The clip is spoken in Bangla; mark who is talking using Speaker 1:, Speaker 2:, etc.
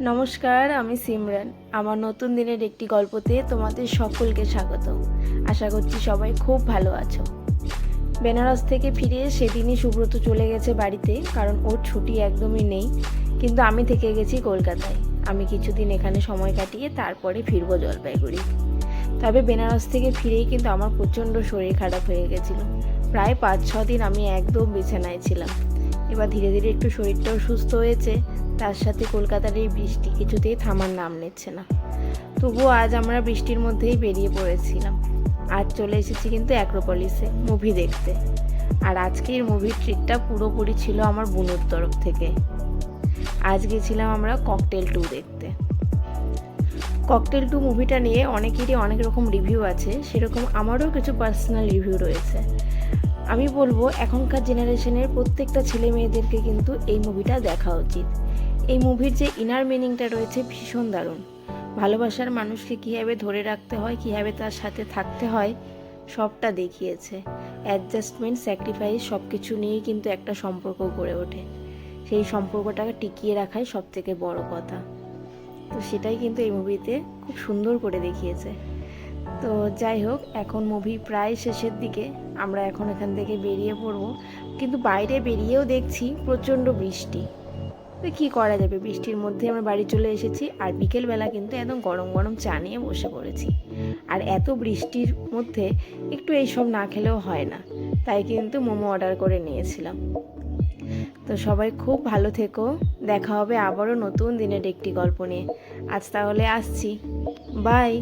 Speaker 1: নমস্কার, আমি সিমরান। আমার নতুন দিনের একটি গল্পতে তোমাদের সকলকে স্বাগত। আশা করছি সবাই খুব ভালো আছো। বেনারস থেকে ফিরে সেদিনই সুব্রত চলে গেছে বাড়িতে, কারণ ওর ছুটি একদমই নেই। কিন্তু আমি থেকে গেছি কলকাতায়। আমি কিছুদিন এখানে সময় কাটিয়ে তারপরে ফিরবো জলপাইগুড়ি। তবে বেনারস থেকে ফিরেই কিন্তু আমার প্রচণ্ড শরীর খারাপ হয়ে গেছিলো। প্রায় 5-6 দিন আমি একদম বিছানায় ছিলাম। এবার ধীরে ধীরে একটু শরীরটাও সুস্থ হয়েছে। তার সাথে কলকাতার এই বৃষ্টি কিছুতেই থামার নাম নিচ্ছে না। তবুও আজ আমরা বৃষ্টির মধ্যেই বেরিয়ে পড়েছিলাম। আজ চলে এসেছি কিন্তু অ্যাক্রোপলিসে মুভি দেখতে। আর আজকের মুভির ট্রিটটা পুরোপুরি ছিল আমার বোনের তরফ থেকে। আজ গেছিলাম আমরা ককটেল 2 দেখতে। ককটেল 2 মুভিটা নিয়ে অনেকেরই অনেক রকম রিভিউ আছে, সেরকম আমারও কিছু পার্সোনাল রিভিউ রয়েছে। আমি বলবো এখনকার জেনারেশনের প্রত্যেকটা ছেলে মেয়েদেরকে কিন্তু এই মুভিটা দেখা উচিত। এই মুভির যে ইনার মিনিংটা রয়েছে ভীষণ দারুণ। ভালোবাসার মানুষকে কীভাবে ধরে রাখতে হয়, কীভাবে তার সাথে থাকতে হয়, সবটা দেখিয়েছে। অ্যাডজাস্টমেন্ট, স্যাক্রিফাইস সব কিছু নিয়েই কিন্তু একটা সম্পর্ক গড়ে ওঠে। সেই সম্পর্কটাকে টিকিয়ে রাখাই সবথেকে বড় কথা। তো সেটাই কিন্তু এই মুভিতে খুব সুন্দর করে দেখিয়েছে। তো যাই হোক, এখন মুভি প্রায় শেষের দিকে। আমরা এখন এখান থেকে বেরিয়ে পড়বো। কিন্তু বাইরে বেরিয়েও দেখছি প্রচণ্ড বৃষ্টি। তো কী করা যাবে, বৃষ্টির মধ্যে আমরা বাড়ি চলে এসেছি। আর বিকেলবেলা কিন্তু একদম গরম গরম চা নিয়ে বসে পড়েছি। আর এত বৃষ্টির মধ্যে একটু এইসব না খেলেও হয় না, তাই কিন্তু মোমো অর্ডার করে নিয়েছিলাম। তো সবাই খুব ভালো থেকো। দেখা হবে আবারও নতুন দিনের একটি গল্প নিয়ে। আজ তাহলে আসছি, বাই।